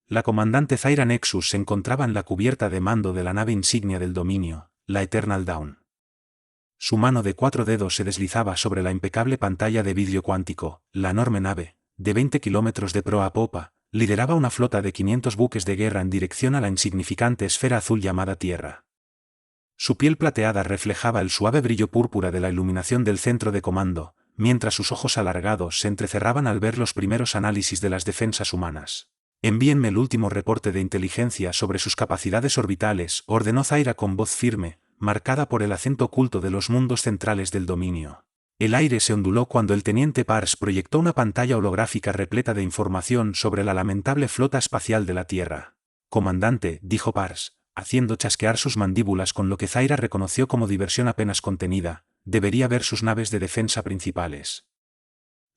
La comandante Zaira Nexus se encontraba en la cubierta de mando de la nave insignia del dominio, la Eternal Dawn. Su mano de 4 dedos se deslizaba sobre la impecable pantalla de vidrio cuántico. La enorme nave, de 20 kilómetros de proa a popa, lideraba una flota de 500 buques de guerra en dirección a la insignificante esfera azul llamada Tierra. Su piel plateada reflejaba el suave brillo púrpura de la iluminación del centro de comando, mientras sus ojos alargados se entrecerraban al ver los primeros análisis de las defensas humanas. «Envíenme el último reporte de inteligencia sobre sus capacidades orbitales», ordenó Zaira con voz firme, marcada por el acento oculto de los mundos centrales del dominio. El aire se onduló cuando el teniente Pars proyectó una pantalla holográfica repleta de información sobre la lamentable flota espacial de la Tierra. «Comandante», dijo Pars, haciendo chasquear sus mandíbulas con lo que Zaira reconoció como diversión apenas contenida, «debería ver sus naves de defensa principales.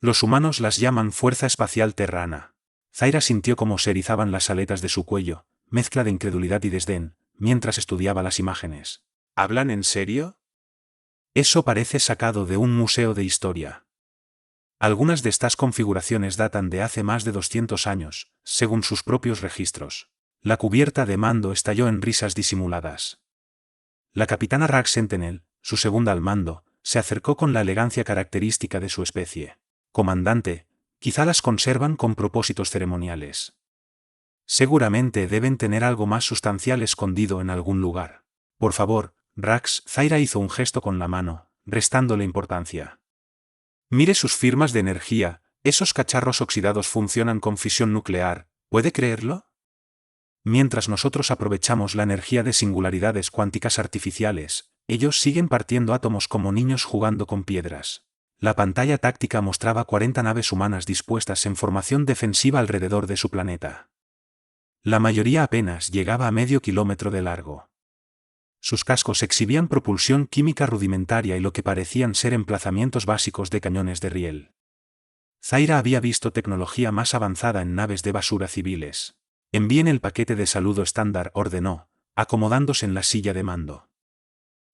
Los humanos las llaman Fuerza Espacial Terrana». Zaira sintió cómo se erizaban las aletas de su cuello, mezcla de incredulidad y desdén, mientras estudiaba las imágenes. «¿Hablan en serio? Eso parece sacado de un museo de historia. Algunas de estas configuraciones datan de hace más de 200 años, según sus propios registros». La cubierta de mando estalló en risas disimuladas. La capitana Rax Sentinel, su segunda al mando, se acercó con la elegancia característica de su especie. «Comandante, quizá las conservan con propósitos ceremoniales. Seguramente deben tener algo más sustancial escondido en algún lugar. Por favor, Rax». Zaira hizo un gesto con la mano, restándole importancia. «Mire sus firmas de energía, esos cacharros oxidados funcionan con fisión nuclear, ¿puede creerlo? Mientras nosotros aprovechamos la energía de singularidades cuánticas artificiales, ellos siguen partiendo átomos como niños jugando con piedras». La pantalla táctica mostraba 40 naves humanas dispuestas en formación defensiva alrededor de su planeta. La mayoría apenas llegaba a medio kilómetro de largo. Sus cascos exhibían propulsión química rudimentaria y lo que parecían ser emplazamientos básicos de cañones de riel. Zaira había visto tecnología más avanzada en naves de basura civiles. «Envíen el paquete de saludo estándar», ordenó, acomodándose en la silla de mando.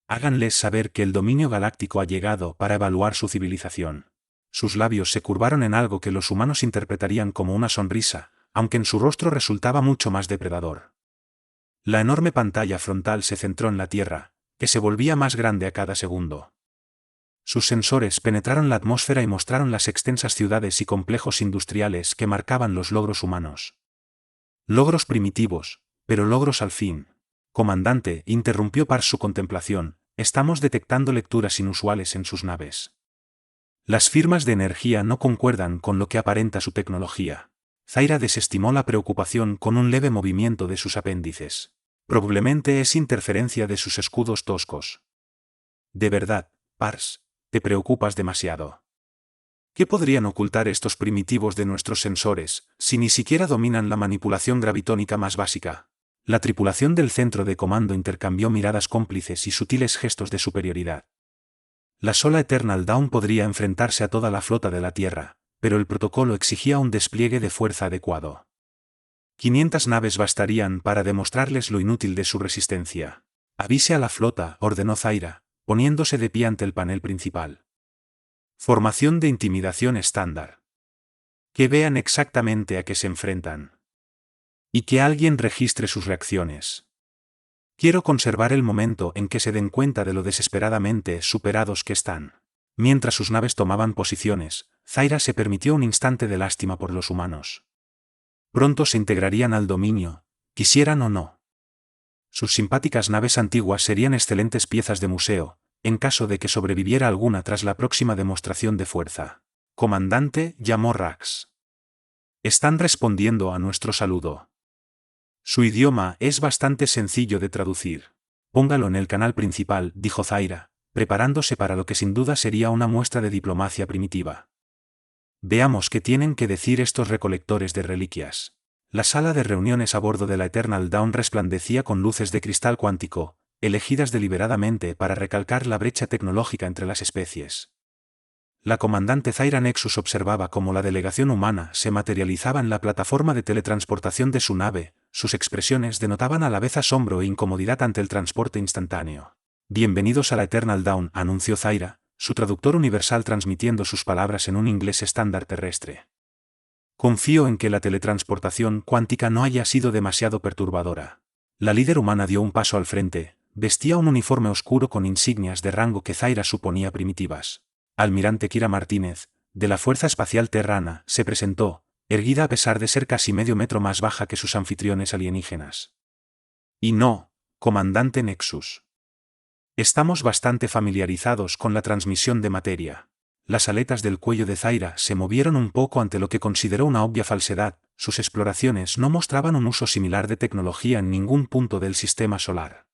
«Háganles saber que el dominio galáctico ha llegado para evaluar su civilización». Sus labios se curvaron en algo que los humanos interpretarían como una sonrisa, aunque en su rostro resultaba mucho más depredador. La enorme pantalla frontal se centró en la Tierra, que se volvía más grande a cada segundo. Sus sensores penetraron la atmósfera y mostraron las extensas ciudades y complejos industriales que marcaban los logros humanos. Logros primitivos, pero logros al fin. «Comandante», interrumpió Pars su contemplación, «estamos detectando lecturas inusuales en sus naves. Las firmas de energía no concuerdan con lo que aparenta su tecnología». Zaira desestimó la preocupación con un leve movimiento de sus apéndices. «Probablemente es interferencia de sus escudos toscos». «De verdad, Pars, te preocupas demasiado. ¿Qué podrían ocultar estos primitivos de nuestros sensores, si ni siquiera dominan la manipulación gravitónica más básica?» La tripulación del centro de comando intercambió miradas cómplices y sutiles gestos de superioridad. La sola Eternal Dawn podría enfrentarse a toda la flota de la Tierra, pero el protocolo exigía un despliegue de fuerza adecuado. 500 naves bastarían para demostrarles lo inútil de su resistencia. «Avise a la flota», ordenó Zaira, poniéndose de pie ante el panel principal. «Formación de intimidación estándar. Que vean exactamente a qué se enfrentan. Y que alguien registre sus reacciones. Quiero conservar el momento en que se den cuenta de lo desesperadamente superados que están». Mientras sus naves tomaban posiciones, Zaira se permitió un instante de lástima por los humanos. Pronto se integrarían al dominio, quisieran o no. Sus simpáticas naves antiguas serían excelentes piezas de museo, en caso de que sobreviviera alguna tras la próxima demostración de fuerza. «Comandante», llamó Rax. «Están respondiendo a nuestro saludo. Su idioma es bastante sencillo de traducir. Póngalo en el canal principal», dijo Zaira, preparándose para lo que sin duda sería una muestra de diplomacia primitiva. «Veamos qué tienen que decir estos recolectores de reliquias». La sala de reuniones a bordo de la Eternal Dawn resplandecía con luces de cristal cuántico, elegidas deliberadamente para recalcar la brecha tecnológica entre las especies. La comandante Zaira Nexus observaba cómo la delegación humana se materializaba en la plataforma de teletransportación de su nave. Sus expresiones denotaban a la vez asombro e incomodidad ante el transporte instantáneo. «Bienvenidos a la Eternal Dawn», anunció Zaira, su traductor universal transmitiendo sus palabras en un inglés estándar terrestre. Confío en que la teletransportación cuántica no haya sido demasiado perturbadora. La líder humana dio un paso al frente, vestía un uniforme oscuro con insignias de rango que Zaira suponía primitivas. Almirante Kira Martínez, de la Fuerza Espacial Terrana, se presentó, erguida a pesar de ser casi medio metro más baja que sus anfitriones alienígenas. Y no, comandante Nexus. Estamos bastante familiarizados con la transmisión de materia. Las aletas del cuello de Zaira se movieron un poco ante lo que consideró una obvia falsedad. Sus exploraciones no mostraban un uso similar de tecnología en ningún punto del sistema solar.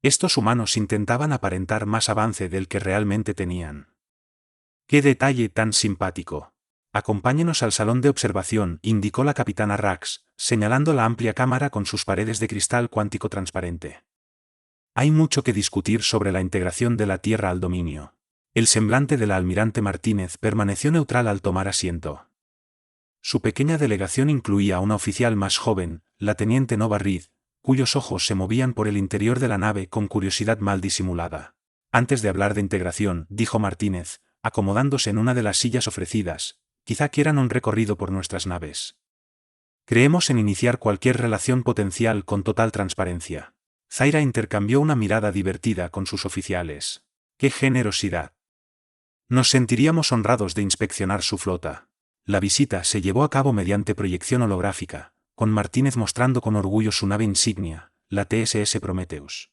Estos humanos intentaban aparentar más avance del que realmente tenían. ¡Qué detalle tan simpático! Acompáñenos al salón de observación, indicó la capitana Rax, señalando la amplia cámara con sus paredes de cristal cuántico transparente. Hay mucho que discutir sobre la integración de la Tierra al dominio. El semblante de la almirante Martínez permaneció neutral al tomar asiento. Su pequeña delegación incluía a una oficial más joven, la teniente Nova Reed, cuyos ojos se movían por el interior de la nave con curiosidad mal disimulada. Antes de hablar de integración, dijo Martínez, acomodándose en una de las sillas ofrecidas, quizá quieran un recorrido por nuestras naves. Creemos en iniciar cualquier relación potencial con total transparencia. Zaira intercambió una mirada divertida con sus oficiales. ¡Qué generosidad! Nos sentiríamos honrados de inspeccionar su flota. La visita se llevó a cabo mediante proyección holográfica, con Martínez mostrando con orgullo su nave insignia, la TSS Prometheus.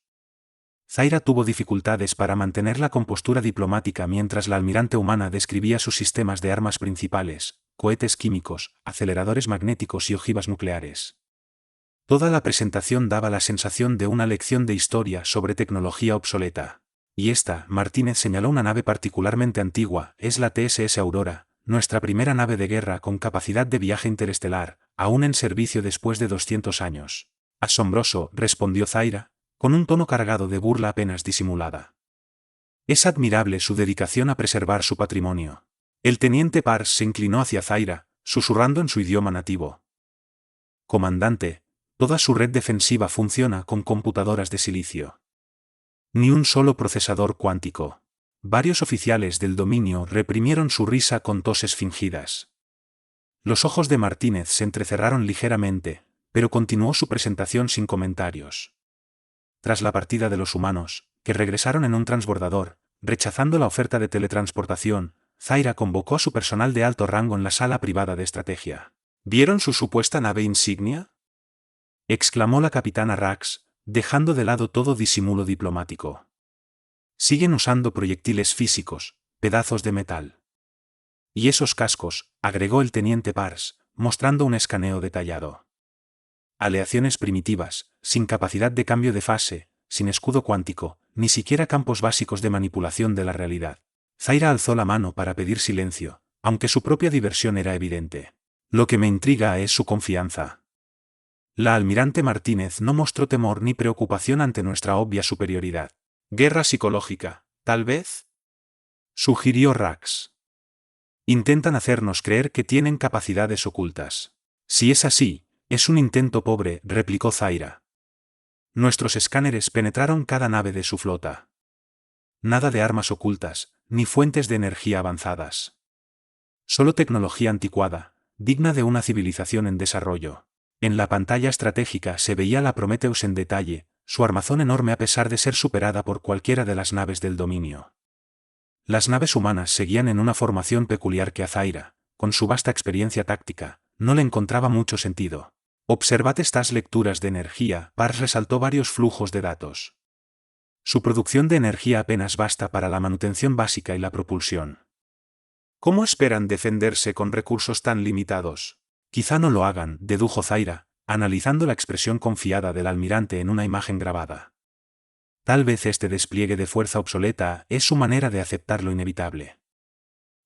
Zaira tuvo dificultades para mantener la compostura diplomática mientras la almirante humana describía sus sistemas de armas principales, cohetes químicos, aceleradores magnéticos y ojivas nucleares. Toda la presentación daba la sensación de una lección de historia sobre tecnología obsoleta. Y esta, Martínez señaló una nave particularmente antigua, es la TSS Aurora, nuestra primera nave de guerra con capacidad de viaje interestelar, aún en servicio después de 200 años. Asombroso, respondió Zaira, con un tono cargado de burla apenas disimulada. Es admirable su dedicación a preservar su patrimonio. El teniente Pars se inclinó hacia Zaira, susurrando en su idioma nativo. Comandante, toda su red defensiva funciona con computadoras de silicio. Ni un solo procesador cuántico. Varios oficiales del dominio reprimieron su risa con toses fingidas. Los ojos de Martínez se entrecerraron ligeramente, pero continuó su presentación sin comentarios. Tras la partida de los humanos, que regresaron en un transbordador, rechazando la oferta de teletransportación, Zaira convocó a su personal de alto rango en la sala privada de estrategia. ¿Vieron su supuesta nave insignia?, exclamó la capitana Rax, dejando de lado todo disimulo diplomático. Siguen usando proyectiles físicos, pedazos de metal. Y esos cascos, agregó el teniente Pars, mostrando un escaneo detallado. Aleaciones primitivas, sin capacidad de cambio de fase, sin escudo cuántico, ni siquiera campos básicos de manipulación de la realidad. Zaira alzó la mano para pedir silencio, aunque su propia diversión era evidente. Lo que me intriga es su confianza. La almirante Martínez no mostró temor ni preocupación ante nuestra obvia superioridad. ¿Guerra psicológica, tal vez?, sugirió Rax. Intentan hacernos creer que tienen capacidades ocultas. Si es así, es un intento pobre, replicó Zaira. Nuestros escáneres penetraron cada nave de su flota. Nada de armas ocultas, ni fuentes de energía avanzadas. Solo tecnología anticuada, digna de una civilización en desarrollo. En la pantalla estratégica se veía la Prometheus en detalle, su armazón enorme a pesar de ser superada por cualquiera de las naves del dominio. Las naves humanas seguían en una formación peculiar que a Zaira, con su vasta experiencia táctica, no le encontraba mucho sentido. Observad estas lecturas de energía. Pars resaltó varios flujos de datos. Su producción de energía apenas basta para la manutención básica y la propulsión. ¿Cómo esperan defenderse con recursos tan limitados? Quizá no lo hagan, dedujo Zaira, analizando la expresión confiada del almirante en una imagen grabada. Tal vez este despliegue de fuerza obsoleta es su manera de aceptar lo inevitable.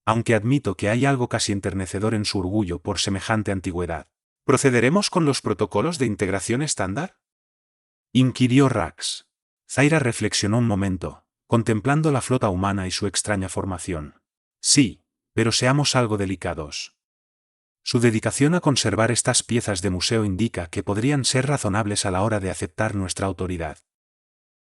Aunque admito que hay algo casi enternecedor en su orgullo por semejante antigüedad. ¿Procederemos con los protocolos de integración estándar?, inquirió Rax. Zaira reflexionó un momento, contemplando la flota humana y su extraña formación. Sí, pero seamos algo delicados. Su dedicación a conservar estas piezas de museo indica que podrían ser razonables a la hora de aceptar nuestra autoridad.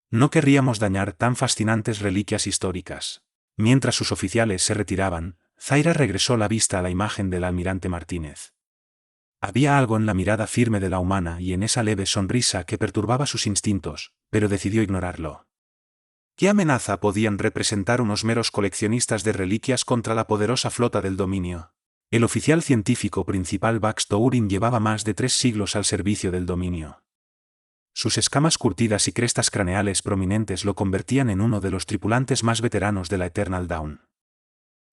No querríamos dañar tan fascinantes reliquias históricas. Mientras sus oficiales se retiraban, Zaira regresó la vista a la imagen del almirante Martínez. Había algo en la mirada firme de la humana y en esa leve sonrisa que perturbaba sus instintos, pero decidió ignorarlo. ¿Qué amenaza podían representar unos meros coleccionistas de reliquias contra la poderosa flota del dominio? El oficial científico principal Bax Tourin llevaba más de 3 siglos al servicio del dominio. Sus escamas curtidas y crestas craneales prominentes lo convertían en uno de los tripulantes más veteranos de la Eternal Dawn.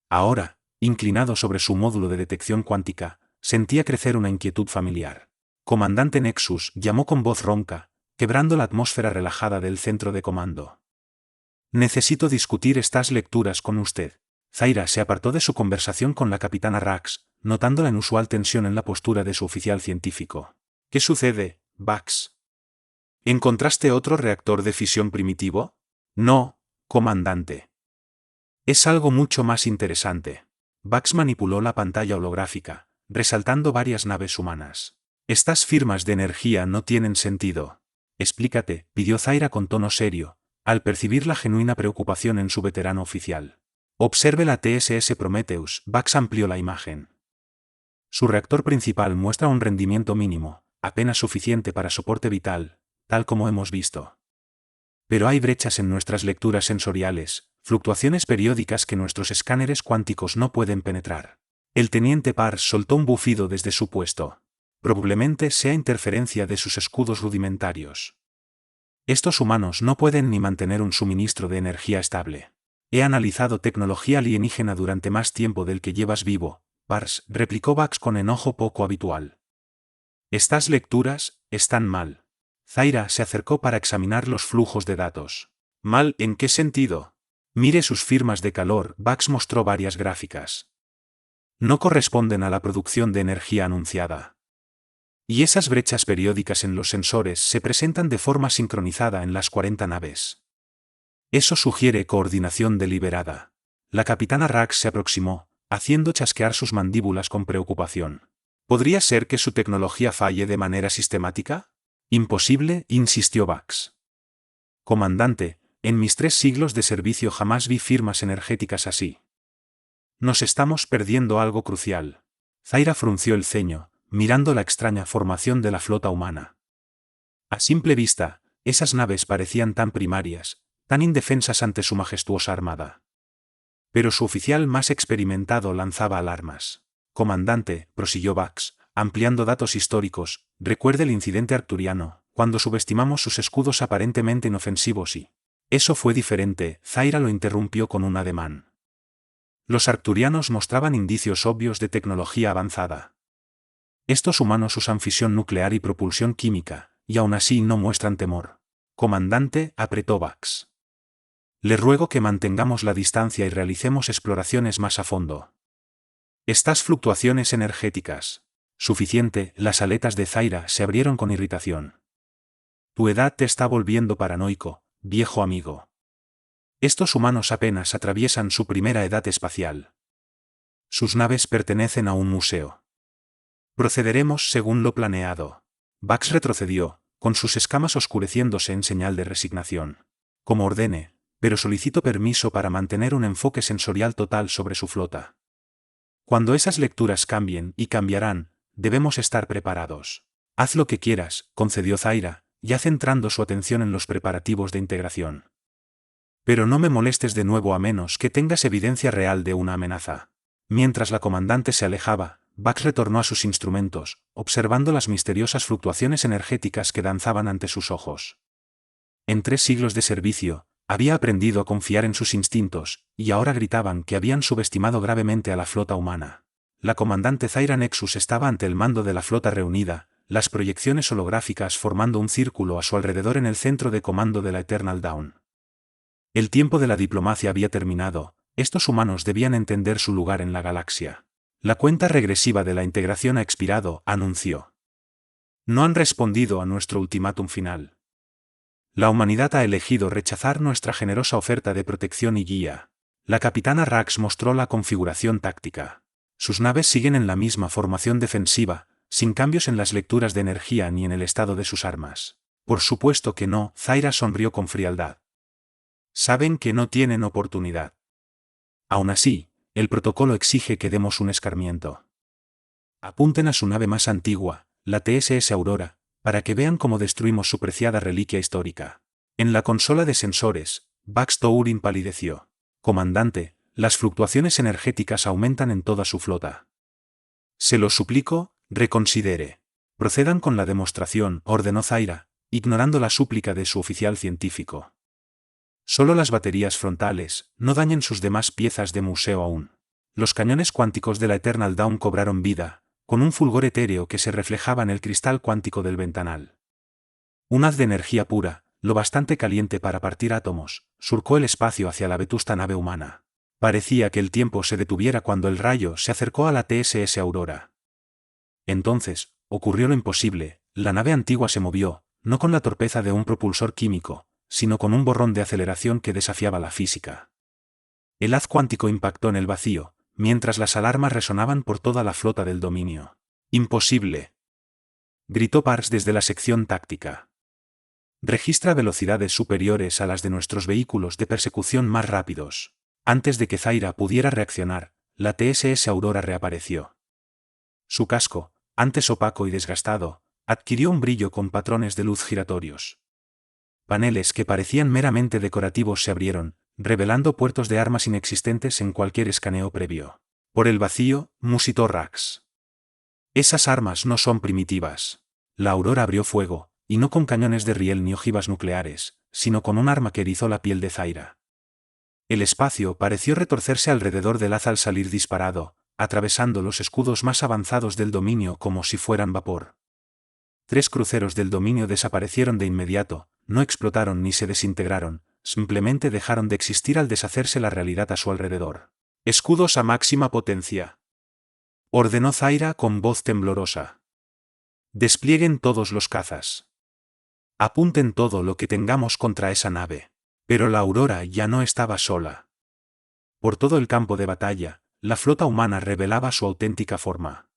Ahora, inclinado sobre su módulo de detección cuántica, sentía crecer una inquietud familiar. Comandante Nexus, llamó con voz ronca, quebrando la atmósfera relajada del centro de comando. Necesito discutir estas lecturas con usted. Zaira se apartó de su conversación con la capitana Rax, notando la inusual tensión en la postura de su oficial científico. ¿Qué sucede, Bax? ¿Encontraste otro reactor de fisión primitivo? No, comandante. Es algo mucho más interesante. Bax manipuló la pantalla holográfica, resaltando varias naves humanas. Estas firmas de energía no tienen sentido. Explícate, pidió Zaira con tono serio, al percibir la genuina preocupación en su veterano oficial. Observe la TSS Prometheus. Bax amplió la imagen. Su reactor principal muestra un rendimiento mínimo, apenas suficiente para soporte vital, tal como hemos visto. Pero hay brechas en nuestras lecturas sensoriales, fluctuaciones periódicas que nuestros escáneres cuánticos no pueden penetrar. El teniente Pars soltó un bufido desde su puesto. Probablemente sea interferencia de sus escudos rudimentarios. Estos humanos no pueden ni mantener un suministro de energía estable. He analizado tecnología alienígena durante más tiempo del que llevas vivo, Pars, replicó Bax con enojo poco habitual. Estas lecturas están mal. Zaira se acercó para examinar los flujos de datos. ¿Mal en qué sentido? Mire sus firmas de calor. Bax mostró varias gráficas. No corresponden a la producción de energía anunciada. Y esas brechas periódicas en los sensores se presentan de forma sincronizada en las 40 naves. Eso sugiere coordinación deliberada. La capitana Rax se aproximó, haciendo chasquear sus mandíbulas con preocupación. ¿Podría ser que su tecnología falle de manera sistemática? Imposible, insistió Bax. Comandante, en mis 3 siglos de servicio jamás vi firmas energéticas así. Nos estamos perdiendo algo crucial. Zaira frunció el ceño, mirando la extraña formación de la flota humana. A simple vista, esas naves parecían tan primarias, tan indefensas ante su majestuosa armada. Pero su oficial más experimentado lanzaba alarmas. Comandante, prosiguió Bax, ampliando datos históricos, recuerde el incidente arcturiano, cuando subestimamos sus escudos aparentemente inofensivos y... Eso fue diferente, Zaira lo interrumpió con un ademán. Los arcturianos mostraban indicios obvios de tecnología avanzada. Estos humanos usan fisión nuclear y propulsión química, y aún así no muestran temor. Comandante, apretó Bax. Le ruego que mantengamos la distancia y realicemos exploraciones más a fondo. Estas fluctuaciones energéticas. Suficiente, las aletas de Zaira se abrieron con irritación. Tu edad te está volviendo paranoico, viejo amigo. Estos humanos apenas atraviesan su primera edad espacial. Sus naves pertenecen a un museo. Procederemos según lo planeado. Bax retrocedió, con sus escamas oscureciéndose en señal de resignación. Como ordene, pero solicito permiso para mantener un enfoque sensorial total sobre su flota. Cuando esas lecturas cambien, y cambiarán, debemos estar preparados. Haz lo que quieras, concedió Zaira, ya centrando su atención en los preparativos de integración. Pero no me molestes de nuevo a menos que tengas evidencia real de una amenaza. Mientras la comandante se alejaba, Bax retornó a sus instrumentos, observando las misteriosas fluctuaciones energéticas que danzaban ante sus ojos. En 3 siglos de servicio, había aprendido a confiar en sus instintos, y ahora gritaban que habían subestimado gravemente a la flota humana. La comandante Zaira Nexus estaba ante el mando de la flota reunida, las proyecciones holográficas formando un círculo a su alrededor en el centro de comando de la Eternal Dawn. El tiempo de la diplomacia había terminado, estos humanos debían entender su lugar en la galaxia. La cuenta regresiva de la integración ha expirado, anunció. No han respondido a nuestro ultimátum final. La humanidad ha elegido rechazar nuestra generosa oferta de protección y guía. La capitana Rax mostró la configuración táctica. Sus naves siguen en la misma formación defensiva, sin cambios en las lecturas de energía ni en el estado de sus armas. Por supuesto que no, Zaira sonrió con frialdad. Saben que no tienen oportunidad. Aún así, El protocolo exige que demos un escarmiento. Apunten a su nave más antigua, la TSS Aurora, para que vean cómo destruimos su preciada reliquia histórica. En la consola de sensores, Baxter impalideció. Comandante, las fluctuaciones energéticas aumentan en toda su flota. Se lo suplico, reconsidere. Procedan con la demostración, ordenó Zaira, ignorando la súplica de su oficial científico. Solo las baterías frontales, no dañen sus demás piezas de museo aún. Los cañones cuánticos de la Eternal Dawn cobraron vida, con un fulgor etéreo que se reflejaba en el cristal cuántico del ventanal. Un haz de energía pura, lo bastante caliente para partir átomos, surcó el espacio hacia la vetusta nave humana. Parecía que el tiempo se detuviera cuando el rayo se acercó a la TSS Aurora. Entonces, ocurrió lo imposible, la nave antigua se movió, no con la torpeza de un propulsor químico, sino con un borrón de aceleración que desafiaba la física. El haz cuántico impactó en el vacío, mientras las alarmas resonaban por toda la flota del dominio. ¡Imposible!, gritó Parks desde la sección táctica. Registra velocidades superiores a las de nuestros vehículos de persecución más rápidos. Antes de que Zaira pudiera reaccionar, la TSS Aurora reapareció. Su casco, antes opaco y desgastado, adquirió un brillo con patrones de luz giratorios. Paneles que parecían meramente decorativos se abrieron, revelando puertos de armas inexistentes en cualquier escaneo previo. Por el vacío, musitó Rax. Esas armas no son primitivas. La Aurora abrió fuego, y no con cañones de riel ni ojivas nucleares, sino con un arma que erizó la piel de Zaira. El espacio pareció retorcerse alrededor del haz al salir disparado, atravesando los escudos más avanzados del dominio como si fueran vapor. 3 cruceros del dominio desaparecieron de inmediato, no explotaron ni se desintegraron, simplemente dejaron de existir al deshacerse la realidad a su alrededor. «Escudos a máxima potencia», ordenó Zaira con voz temblorosa. «Desplieguen todos los cazas. Apunten todo lo que tengamos contra esa nave». Pero la Aurora ya no estaba sola. Por todo el campo de batalla, la flota humana revelaba su auténtica forma.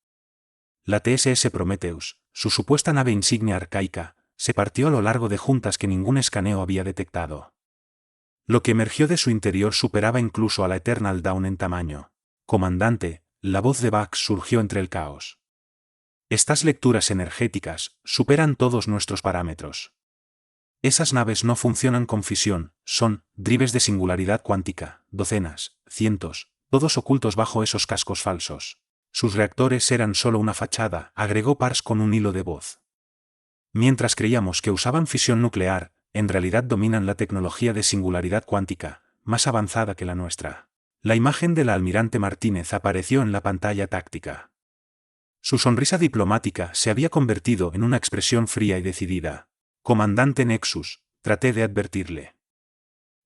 La TSS Prometheus, su supuesta nave insignia arcaica, se partió a lo largo de juntas que ningún escaneo había detectado. Lo que emergió de su interior superaba incluso a la Eternal Dawn en tamaño. «Comandante», la voz de Bax surgió entre el caos. «Estas lecturas energéticas superan todos nuestros parámetros. Esas naves no funcionan con fisión, son drives de singularidad cuántica, docenas, cientos, todos ocultos bajo esos cascos falsos. Sus reactores eran solo una fachada», agregó Parks con un hilo de voz. «Mientras creíamos que usaban fisión nuclear, en realidad dominan la tecnología de singularidad cuántica, más avanzada que la nuestra». La imagen de la almirante Martínez apareció en la pantalla táctica. Su sonrisa diplomática se había convertido en una expresión fría y decidida. «Comandante Nexus», traté de advertirle.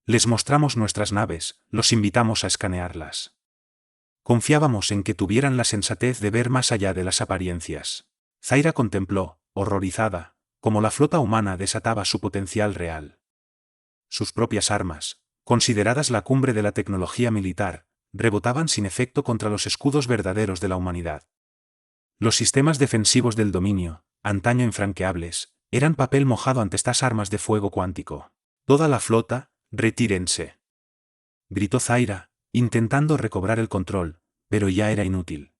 «Les mostramos nuestras naves, los invitamos a escanearlas. Confiábamos en que tuvieran la sensatez de ver más allá de las apariencias». Zaira contempló, horrorizada, cómo la flota humana desataba su potencial real. Sus propias armas, consideradas la cumbre de la tecnología militar, rebotaban sin efecto contra los escudos verdaderos de la humanidad. Los sistemas defensivos del dominio, antaño infranqueables, eran papel mojado ante estas armas de fuego cuántico. «Toda la flota, retírense», gritó Zaira, intentando recobrar el control, pero ya era inútil.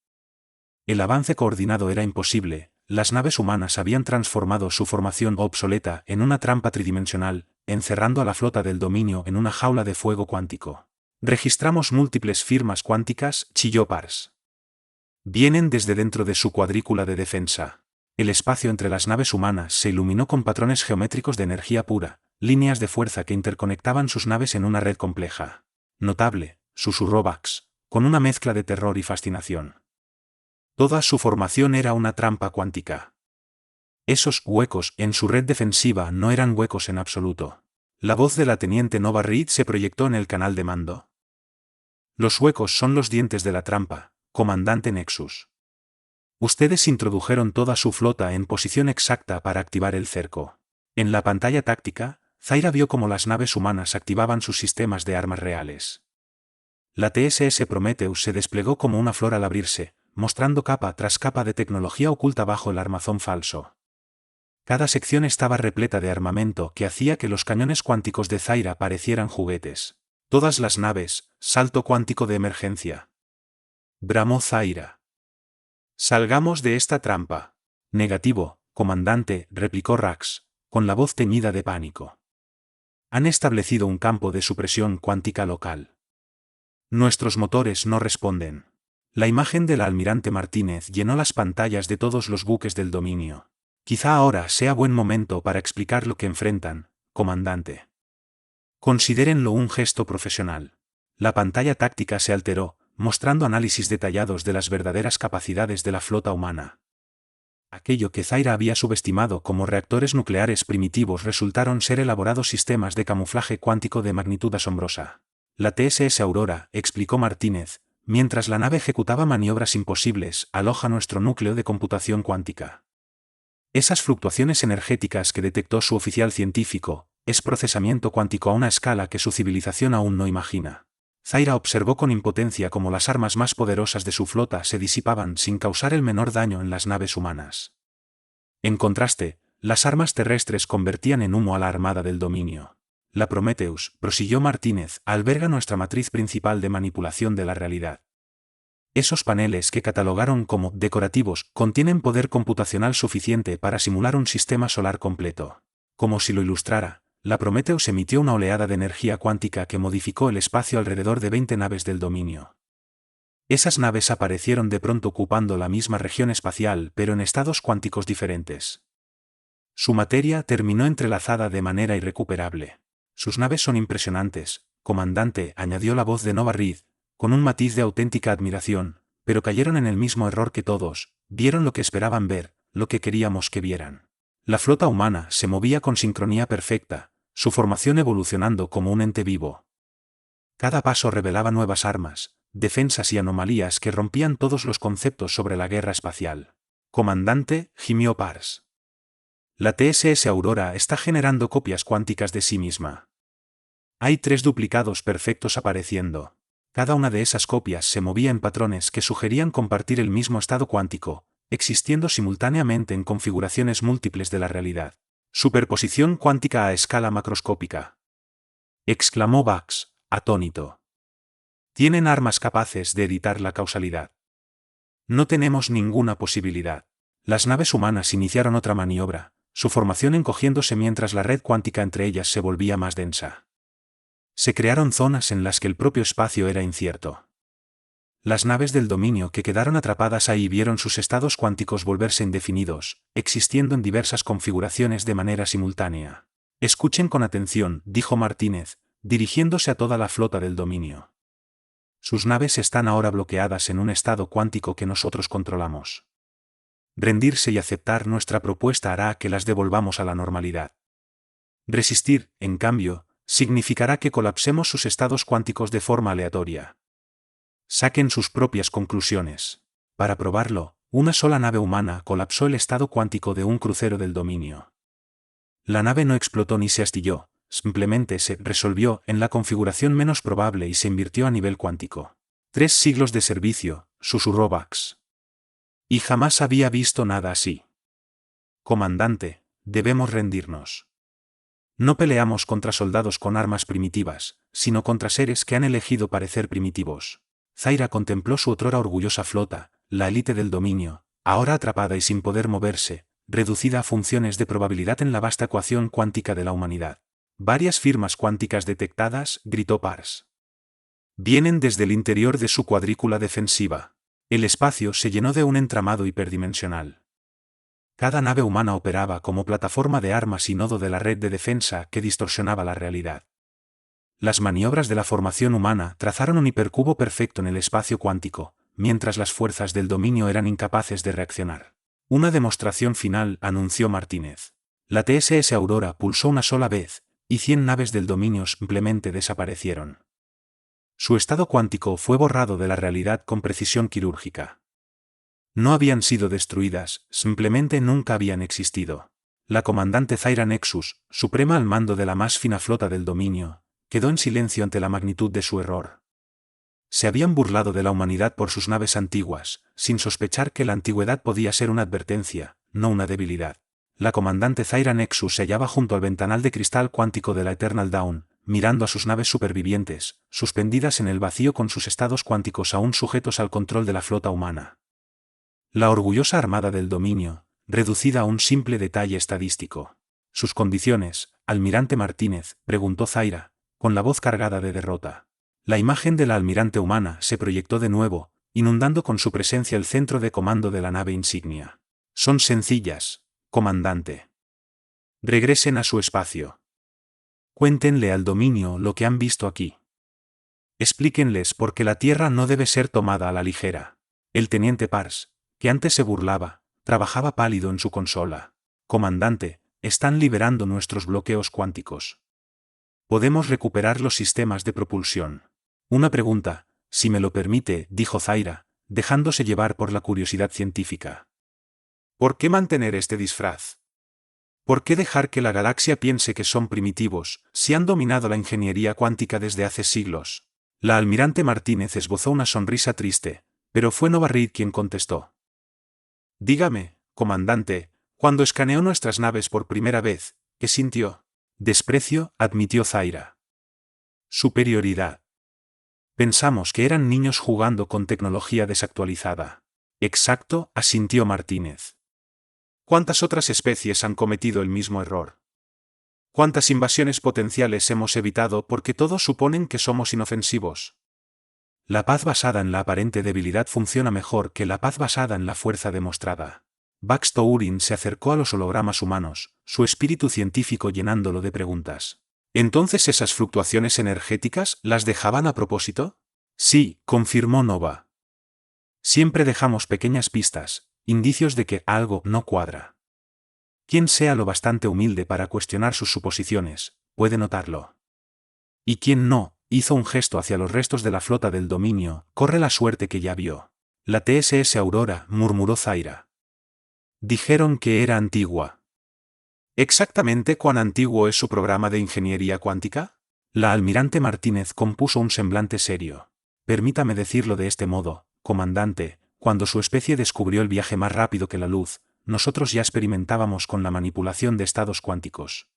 El avance coordinado era imposible, las naves humanas habían transformado su formación obsoleta en una trampa tridimensional, encerrando a la flota del dominio en una jaula de fuego cuántico. «Registramos múltiples firmas cuánticas», chilló Parks. «Vienen desde dentro de su cuadrícula de defensa». El espacio entre las naves humanas se iluminó con patrones geométricos de energía pura, líneas de fuerza que interconectaban sus naves en una red compleja. «Notable», susurró Bax, con una mezcla de terror y fascinación. Toda su formación era una trampa cuántica. Esos huecos en su red defensiva no eran huecos en absoluto. La voz de la teniente Nova Reed se proyectó en el canal de mando. «Los huecos son los dientes de la trampa, comandante Nexus. Ustedes introdujeron toda su flota en posición exacta para activar el cerco». En la pantalla táctica, Zaira vio cómo las naves humanas activaban sus sistemas de armas reales. La TSS Prometheus se desplegó como una flor al abrirse, mostrando capa tras capa de tecnología oculta bajo el armazón falso. Cada sección estaba repleta de armamento que hacía que los cañones cuánticos de Zaira parecieran juguetes. «Todas las naves, salto cuántico de emergencia». bramó Zaira. Salgamos de esta trampa. Negativo, comandante, replicó Rax, con la voz teñida de pánico. Han establecido un campo de supresión cuántica local. Nuestros motores no responden. La imagen del almirante Martínez llenó las pantallas de todos los buques del dominio. Quizá ahora sea buen momento para explicar lo que enfrentan, comandante. Considérenlo un gesto profesional. La pantalla táctica se alteró, mostrando análisis detallados de las verdaderas capacidades de la flota humana. Aquello que Zaira había subestimado como reactores nucleares primitivos resultaron ser elaborados sistemas de camuflaje cuántico de magnitud asombrosa. La TSS Aurora, explicó Martínez, mientras la nave ejecutaba maniobras imposibles, aloja nuestro núcleo de computación cuántica. Esas fluctuaciones energéticas que detectó su oficial científico, es procesamiento cuántico a una escala que su civilización aún no imagina. Zaira observó con impotencia cómo las armas más poderosas de su flota se disipaban sin causar el menor daño en las naves humanas. En contraste, las armas terrestres convertían en humo a la armada del dominio. La Prometheus, prosiguió Martínez, alberga nuestra matriz principal de manipulación de la realidad. Esos paneles que catalogaron como decorativos contienen poder computacional suficiente para simular un sistema solar completo. Como si lo ilustrara, la Prometheus emitió una oleada de energía cuántica que modificó el espacio alrededor de 20 naves del dominio. Esas naves aparecieron de pronto ocupando la misma región espacial pero en estados cuánticos diferentes. Su materia terminó entrelazada de manera irrecuperable. Sus naves son impresionantes, comandante, añadió la voz de Nova Reed, con un matiz de auténtica admiración, pero cayeron en el mismo error que todos, vieron lo que esperaban ver, lo que queríamos que vieran. La flota humana se movía con sincronía perfecta, su formación evolucionando como un ente vivo. Cada paso revelaba nuevas armas, defensas y anomalías que rompían todos los conceptos sobre la guerra espacial. Comandante, gimió Pars. La TSS Aurora está generando copias cuánticas de sí misma. Hay 3 duplicados perfectos apareciendo. Cada una de esas copias se movía en patrones que sugerían compartir el mismo estado cuántico, existiendo simultáneamente en configuraciones múltiples de la realidad. Superposición cuántica a escala macroscópica. Exclamó Bax, atónito. Tienen armas capaces de editar la causalidad. No tenemos ninguna posibilidad. Las naves humanas iniciaron otra maniobra, su formación encogiéndose mientras la red cuántica entre ellas se volvía más densa. Se crearon zonas en las que el propio espacio era incierto. Las naves del dominio que quedaron atrapadas ahí vieron sus estados cuánticos volverse indefinidos, existiendo en diversas configuraciones de manera simultánea. Escuchen con atención, dijo Martínez, dirigiéndose a toda la flota del dominio. Sus naves están ahora bloqueadas en un estado cuántico que nosotros controlamos. Rendirse y aceptar nuestra propuesta hará que las devolvamos a la normalidad. Resistir, en cambio, significará que colapsemos sus estados cuánticos de forma aleatoria. Saquen sus propias conclusiones. Para probarlo, una sola nave humana colapsó el estado cuántico de un crucero del dominio. La nave no explotó ni se astilló, simplemente se resolvió en la configuración menos probable y se invirtió a nivel cuántico. 3 siglos de servicio, susurró Bax. Y jamás había visto nada así. Comandante, debemos rendirnos. No peleamos contra soldados con armas primitivas, sino contra seres que han elegido parecer primitivos. Zaira contempló su otrora orgullosa flota, la élite del dominio, ahora atrapada y sin poder moverse, reducida a funciones de probabilidad en la vasta ecuación cuántica de la humanidad. Varias firmas cuánticas detectadas, gritó Pars. Vienen desde el interior de su cuadrícula defensiva. El espacio se llenó de un entramado hiperdimensional. Cada nave humana operaba como plataforma de armas y nodo de la red de defensa que distorsionaba la realidad. Las maniobras de la formación humana trazaron un hipercubo perfecto en el espacio cuántico, mientras las fuerzas del dominio eran incapaces de reaccionar. Una demostración final, anunció Martínez. La TSS Aurora pulsó una sola vez, y 100 naves del dominio simplemente desaparecieron. Su estado cuántico fue borrado de la realidad con precisión quirúrgica. No habían sido destruidas, simplemente nunca habían existido. La comandante Zaira Nexus, suprema al mando de la más fina flota del dominio, quedó en silencio ante la magnitud de su error. Se habían burlado de la humanidad por sus naves antiguas, sin sospechar que la antigüedad podía ser una advertencia, no una debilidad. La comandante Zaira Nexus se hallaba junto al ventanal de cristal cuántico de la Eternal Dawn, mirando a sus naves supervivientes, suspendidas en el vacío con sus estados cuánticos aún sujetos al control de la flota humana. La orgullosa armada del dominio, reducida a un simple detalle estadístico. ¿Sus condiciones, almirante Martínez?, preguntó Zaira, con la voz cargada de derrota. La imagen de la almirante humana se proyectó de nuevo, inundando con su presencia el centro de comando de la nave insignia. Son sencillas, comandante. Regresen a su espacio. Cuéntenle al dominio lo que han visto aquí. Explíquenles por qué la Tierra no debe ser tomada a la ligera. El teniente Pars, que antes se burlaba, trabajaba pálido en su consola. Comandante, están liberando nuestros bloqueos cuánticos. Podemos recuperar los sistemas de propulsión. Una pregunta, si me lo permite, dijo Zaira, dejándose llevar por la curiosidad científica. ¿Por qué mantener este disfraz? ¿Por qué dejar que la galaxia piense que son primitivos, si han dominado la ingeniería cuántica desde hace siglos? La almirante Martínez esbozó una sonrisa triste, pero fue Nova Reed quien contestó. Dígame, comandante, cuando escaneó nuestras naves por primera vez, ¿qué sintió? Desprecio, admitió Zaira. Superioridad. Pensamos que eran niños jugando con tecnología desactualizada. Exacto, asintió Martínez. ¿Cuántas otras especies han cometido el mismo error? ¿Cuántas invasiones potenciales hemos evitado porque todos suponen que somos inofensivos? La paz basada en la aparente debilidad funciona mejor que la paz basada en la fuerza demostrada. Bax Tourin se acercó a los hologramas humanos, su espíritu científico llenándolo de preguntas. ¿Entonces esas fluctuaciones energéticas las dejaban a propósito? Sí, confirmó Nova. Siempre dejamos pequeñas pistas, indicios de que algo no cuadra. Quien sea lo bastante humilde para cuestionar sus suposiciones, puede notarlo. Y quien no, hizo un gesto hacia los restos de la flota del dominio, corre la suerte que ya vio. La TSS Aurora, murmuró Zaira. Dijeron que era antigua. ¿Exactamente cuán antiguo es su programa de ingeniería cuántica? La almirante Martínez compuso un semblante serio. Permítame decirlo de este modo, comandante, cuando su especie descubrió el viaje más rápido que la luz, nosotros ya experimentábamos con la manipulación de estados cuánticos.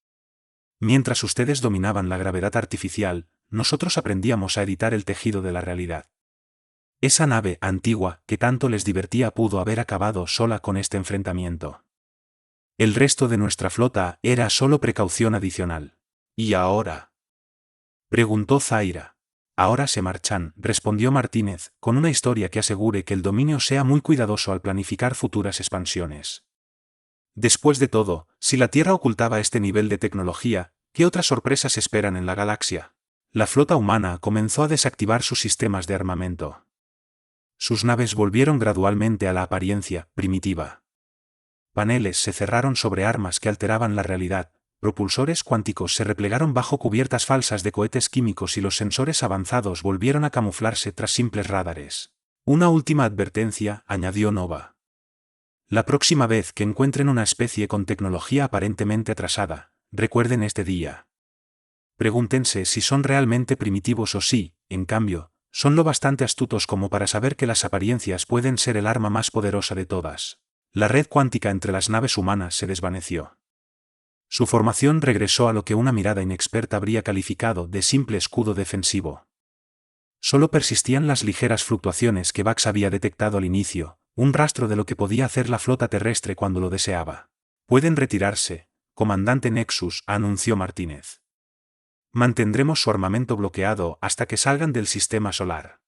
Mientras ustedes dominaban la gravedad artificial, nosotros aprendíamos a editar el tejido de la realidad. Esa nave antigua que tanto les divertía pudo haber acabado sola con este enfrentamiento. El resto de nuestra flota era solo precaución adicional. ¿Y ahora? Preguntó Zaira. Ahora se marchan, respondió Martínez, con una historia que asegure que el dominio sea muy cuidadoso al planificar futuras expansiones. Después de todo, si la Tierra ocultaba este nivel de tecnología, ¿qué otras sorpresas esperan en la galaxia? La flota humana comenzó a desactivar sus sistemas de armamento. Sus naves volvieron gradualmente a la apariencia primitiva. Paneles se cerraron sobre armas que alteraban la realidad, propulsores cuánticos se replegaron bajo cubiertas falsas de cohetes químicos y los sensores avanzados volvieron a camuflarse tras simples radares. Una última advertencia, añadió Nova. La próxima vez que encuentren una especie con tecnología aparentemente atrasada, recuerden este día. Pregúntense si son realmente primitivos o si, en cambio, son lo bastante astutos como para saber que las apariencias pueden ser el arma más poderosa de todas. La red cuántica entre las naves humanas se desvaneció. Su formación regresó a lo que una mirada inexperta habría calificado de simple escudo defensivo. Solo persistían las ligeras fluctuaciones que Bax había detectado al inicio, un rastro de lo que podía hacer la flota terrestre cuando lo deseaba. Pueden retirarse, comandante Nexus, anunció Martínez. Mantendremos su armamento bloqueado hasta que salgan del sistema solar.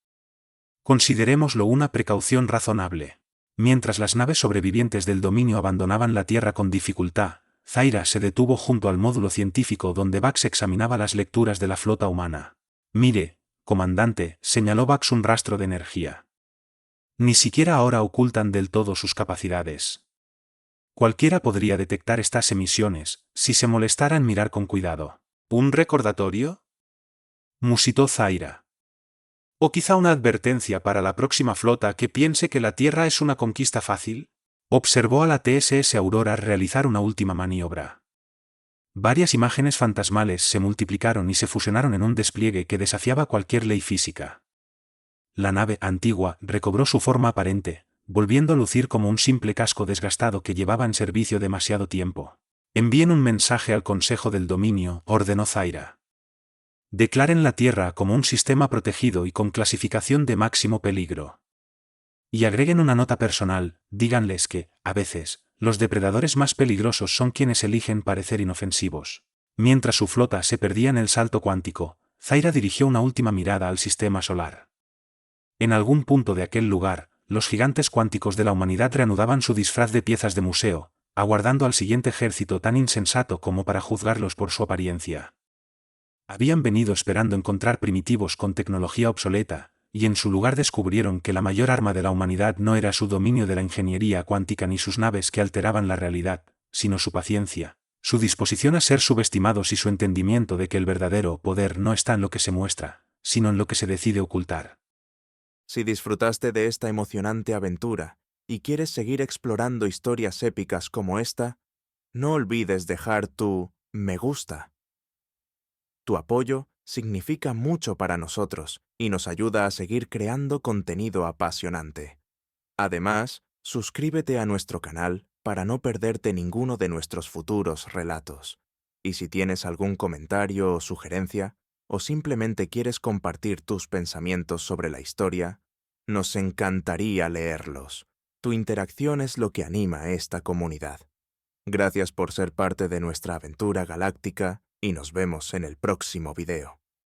Considerémoslo una precaución razonable. Mientras las naves sobrevivientes del dominio abandonaban la Tierra con dificultad, Zaira se detuvo junto al módulo científico donde Bax examinaba las lecturas de la flota humana. Mire, comandante, señaló Bax un rastro de energía. Ni siquiera ahora ocultan del todo sus capacidades. Cualquiera podría detectar estas emisiones, si se molestara en mirar con cuidado. ¿Un recordatorio?, musitó Zaira. ¿O quizá una advertencia para la próxima flota que piense que la Tierra es una conquista fácil? Observó a la TSS Aurora realizar una última maniobra. Varias imágenes fantasmales se multiplicaron y se fusionaron en un despliegue que desafiaba cualquier ley física. La nave antigua recobró su forma aparente, volviendo a lucir como un simple casco desgastado que llevaba en servicio demasiado tiempo. Envíen un mensaje al Consejo del Dominio, ordenó Zaira. Declaren la Tierra como un sistema protegido y con clasificación de máximo peligro. Y agreguen una nota personal, díganles que, a veces, los depredadores más peligrosos son quienes eligen parecer inofensivos. Mientras su flota se perdía en el salto cuántico, Zaira dirigió una última mirada al sistema solar. En algún punto de aquel lugar, los gigantes cuánticos de la humanidad reanudaban su disfraz de piezas de museo, aguardando al siguiente ejército tan insensato como para juzgarlos por su apariencia. Habían venido esperando encontrar primitivos con tecnología obsoleta, y en su lugar descubrieron que la mayor arma de la humanidad no era su dominio de la ingeniería cuántica ni sus naves que alteraban la realidad, sino su paciencia, su disposición a ser subestimados y su entendimiento de que el verdadero poder no está en lo que se muestra, sino en lo que se decide ocultar. Si disfrutaste de esta emocionante aventura y quieres seguir explorando historias épicas como esta, no olvides dejar tu me gusta. Tu apoyo significa mucho para nosotros y nos ayuda a seguir creando contenido apasionante. Además, suscríbete a nuestro canal para no perderte ninguno de nuestros futuros relatos. Y si tienes algún comentario o sugerencia, o simplemente quieres compartir tus pensamientos sobre la historia, nos encantaría leerlos. Tu interacción es lo que anima a esta comunidad. Gracias por ser parte de nuestra aventura galáctica y nos vemos en el próximo video.